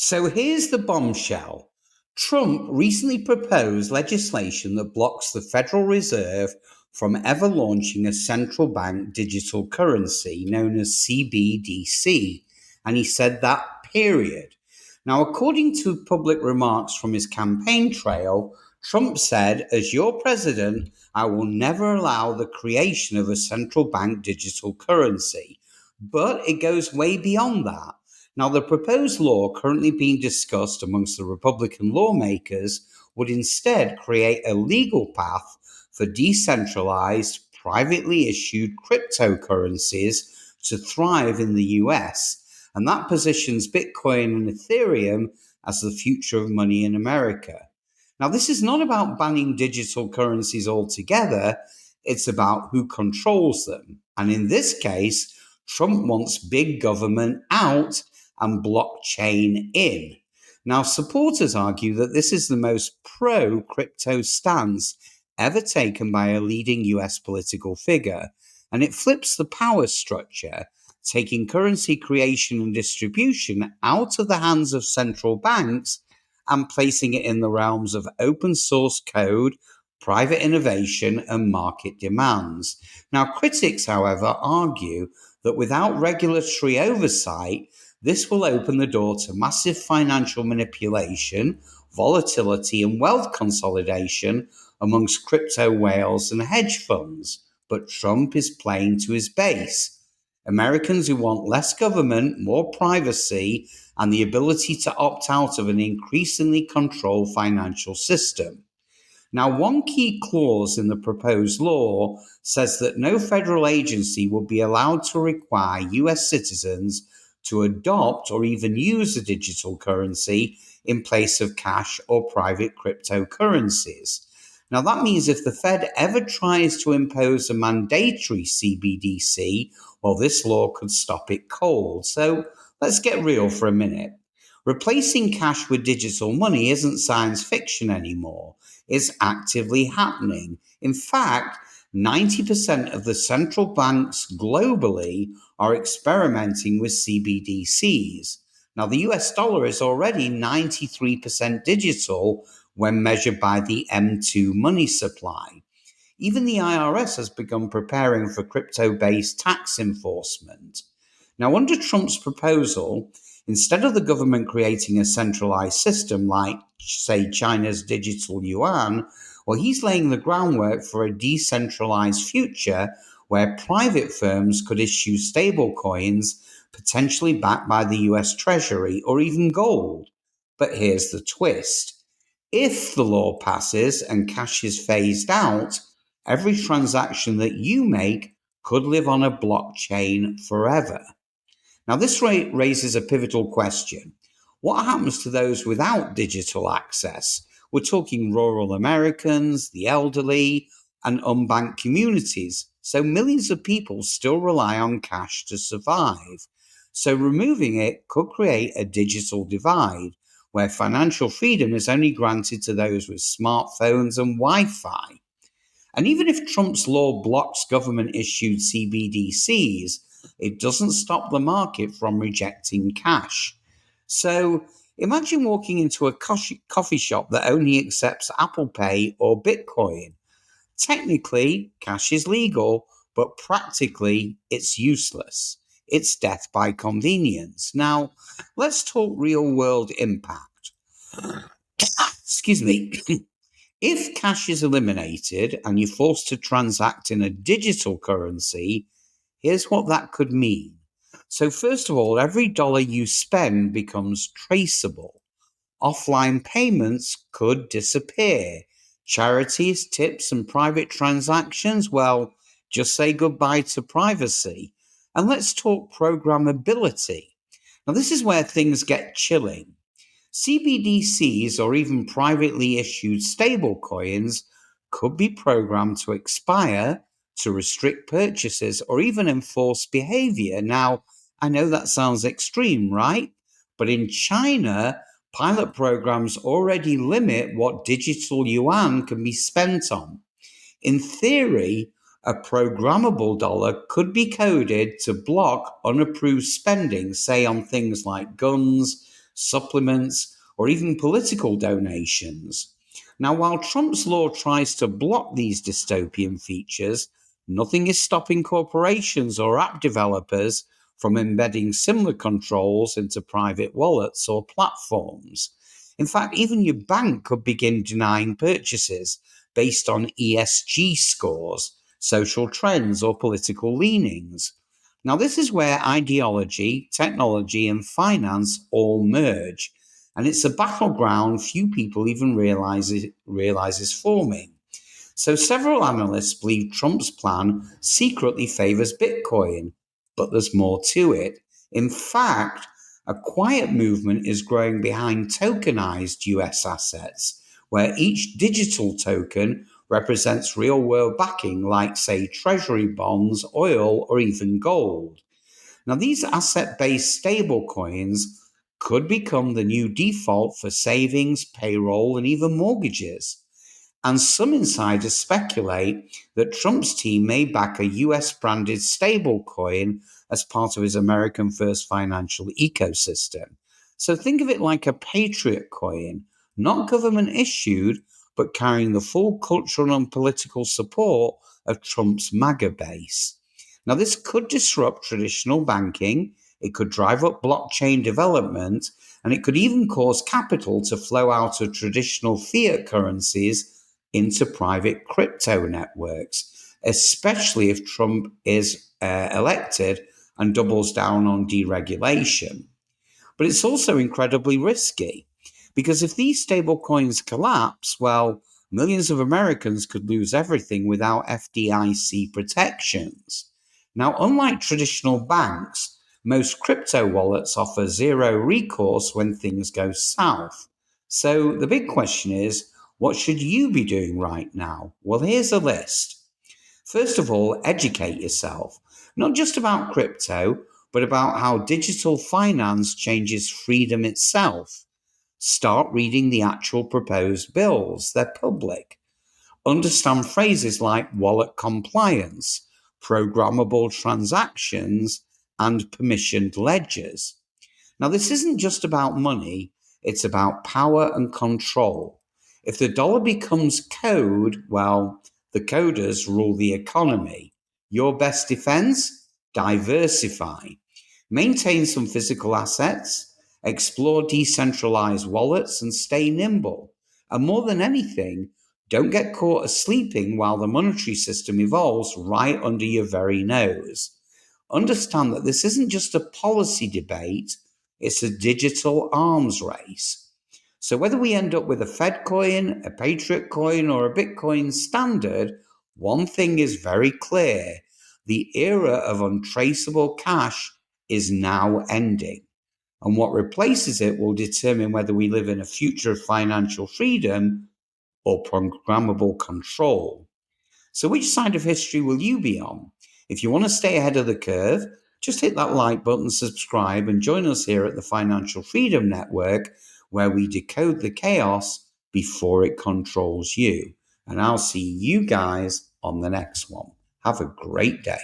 So here's the bombshell. Trump recently proposed legislation that blocks the Federal Reserve from ever launching a central bank digital currency known as CBDC. And he said that, period. Now, according to public remarks from his campaign trail, Trump said, as your president, I will never allow the creation of a central bank digital currency. But it goes way beyond that. Now, the proposed law currently being discussed amongst the Republican lawmakers would instead create a legal path for decentralized, privately issued cryptocurrencies to thrive in the US. And that positions Bitcoin and Ethereum as the future of money in America. Now, this is not about banning digital currencies altogether, it's about who controls them. And in this case, Trump wants big government out and blockchain in. Now, supporters argue that this is the most pro-crypto stance ever taken by a leading US political figure, and it flips the power structure, taking currency creation and distribution out of the hands of central banks and placing it in the realms of open source code, private innovation, and market demands. Now, critics, however, argue that without regulatory oversight, this will open the door to massive financial manipulation, volatility, and wealth consolidation amongst crypto whales and hedge funds. But Trump is playing to his base. Americans who want less government, more privacy, and the ability to opt out of an increasingly controlled financial system. Now, one key clause in the proposed law says that no federal agency will be allowed to require US citizens to adopt or even use a digital currency in place of cash or private cryptocurrencies. Now, that means if the Fed ever tries to impose a mandatory CBDC, well, this law could stop it cold. So let's get real for a minute. Replacing cash with digital money isn't science fiction anymore. It's actively happening. In fact, 90% of the central banks globally are experimenting with CBDCs. Now, the US dollar is already 93% digital when measured by the M2 money supply. Even the IRS has begun preparing for crypto-based tax enforcement. Now, under Trump's proposal, instead of the government creating a centralized system like, say, China's digital yuan, well, he's laying the groundwork for a decentralized future where private firms could issue stablecoins, potentially backed by the US Treasury or even gold. But here's the twist. If the law passes and cash is phased out, every transaction that you make could live on a blockchain forever. Now, this raises a pivotal question. What happens to those without digital access? We're talking rural Americans, the elderly, and unbanked communities. So millions of people still rely on cash to survive. So removing it could create a digital divide where financial freedom is only granted to those with smartphones and Wi-Fi. And even if Trump's law blocks government-issued CBDCs, it doesn't stop the market from rejecting cash. So imagine walking into a coffee shop that only accepts Apple Pay or Bitcoin. Technically, cash is legal, but practically, it's useless. It's death by convenience. Now, let's talk real-world impact. Excuse me. If cash is eliminated and you're forced to transact in a digital currency, here's what that could mean. So, first of all, every dollar you spend becomes traceable. Offline payments could disappear. Charities, tips, and private transactions, well, just say goodbye to privacy. And let's talk programmability. Now, this is where things get chilling. CBDCs or even privately issued stablecoins could be programmed to expire, to restrict purchases, or even enforce behavior. Now, I know that sounds extreme, right? But in China, pilot programs already limit what digital yuan can be spent on. In theory, a programmable dollar could be coded to block unapproved spending, say on things like guns, supplements, or even political donations. Now, while Trump's law tries to block these dystopian features, nothing is stopping corporations or app developers from embedding similar controls into private wallets or platforms. In fact, even your bank could begin denying purchases based on ESG scores, social trends, or political leanings. Now, this is where ideology, technology, and finance all merge, and it's a battleground few people even realize is forming. So, several analysts believe Trump's plan secretly favors Bitcoin, but there's more to it. In fact, a quiet movement is growing behind tokenized US assets, where each digital token represents real world backing, like, say, treasury bonds, oil, or even gold. Now, these asset based stablecoins could become the new default for savings, payroll, and even mortgages. And some insiders speculate that Trump's team may back a US branded stablecoin as part of his American First financial ecosystem. So think of it like a patriot coin, not government issued, but carrying the full cultural and political support of Trump's MAGA base. Now, this could disrupt traditional banking, it could drive up blockchain development, and it could even cause capital to flow out of traditional fiat currencies into private crypto networks, especially if Trump is elected and doubles down on deregulation. But it's also incredibly risky because if these stablecoins collapse, well, millions of Americans could lose everything without FDIC protections. Now, unlike traditional banks, most crypto wallets offer zero recourse when things go south. So the big question is, what should you be doing right now? Well, here's a list. First of all, educate yourself, not just about crypto, but about how digital finance changes freedom itself. Start reading the actual proposed bills, they're public. Understand phrases like wallet compliance, programmable transactions, and permissioned ledgers. Now, this isn't just about money, it's about power and control. If the dollar becomes code, well, the coders rule the economy. Your best defense? Diversify. Maintain some physical assets, explore decentralized wallets, and stay nimble. And more than anything, don't get caught sleeping while the monetary system evolves right under your very nose. Understand that this isn't just a policy debate, it's a digital arms race. So whether we end up with a Fed coin, a Patriot coin, or a Bitcoin standard, one thing is very clear. The era of untraceable cash is now ending. And what replaces it will determine whether we live in a future of financial freedom or programmable control. So which side of history will you be on? If you want to stay ahead of the curve, just hit that like button, subscribe, and join us here at the Financial Freedom Network, where we decode the chaos before it controls you. And I'll see you guys on the next one. Have a great day.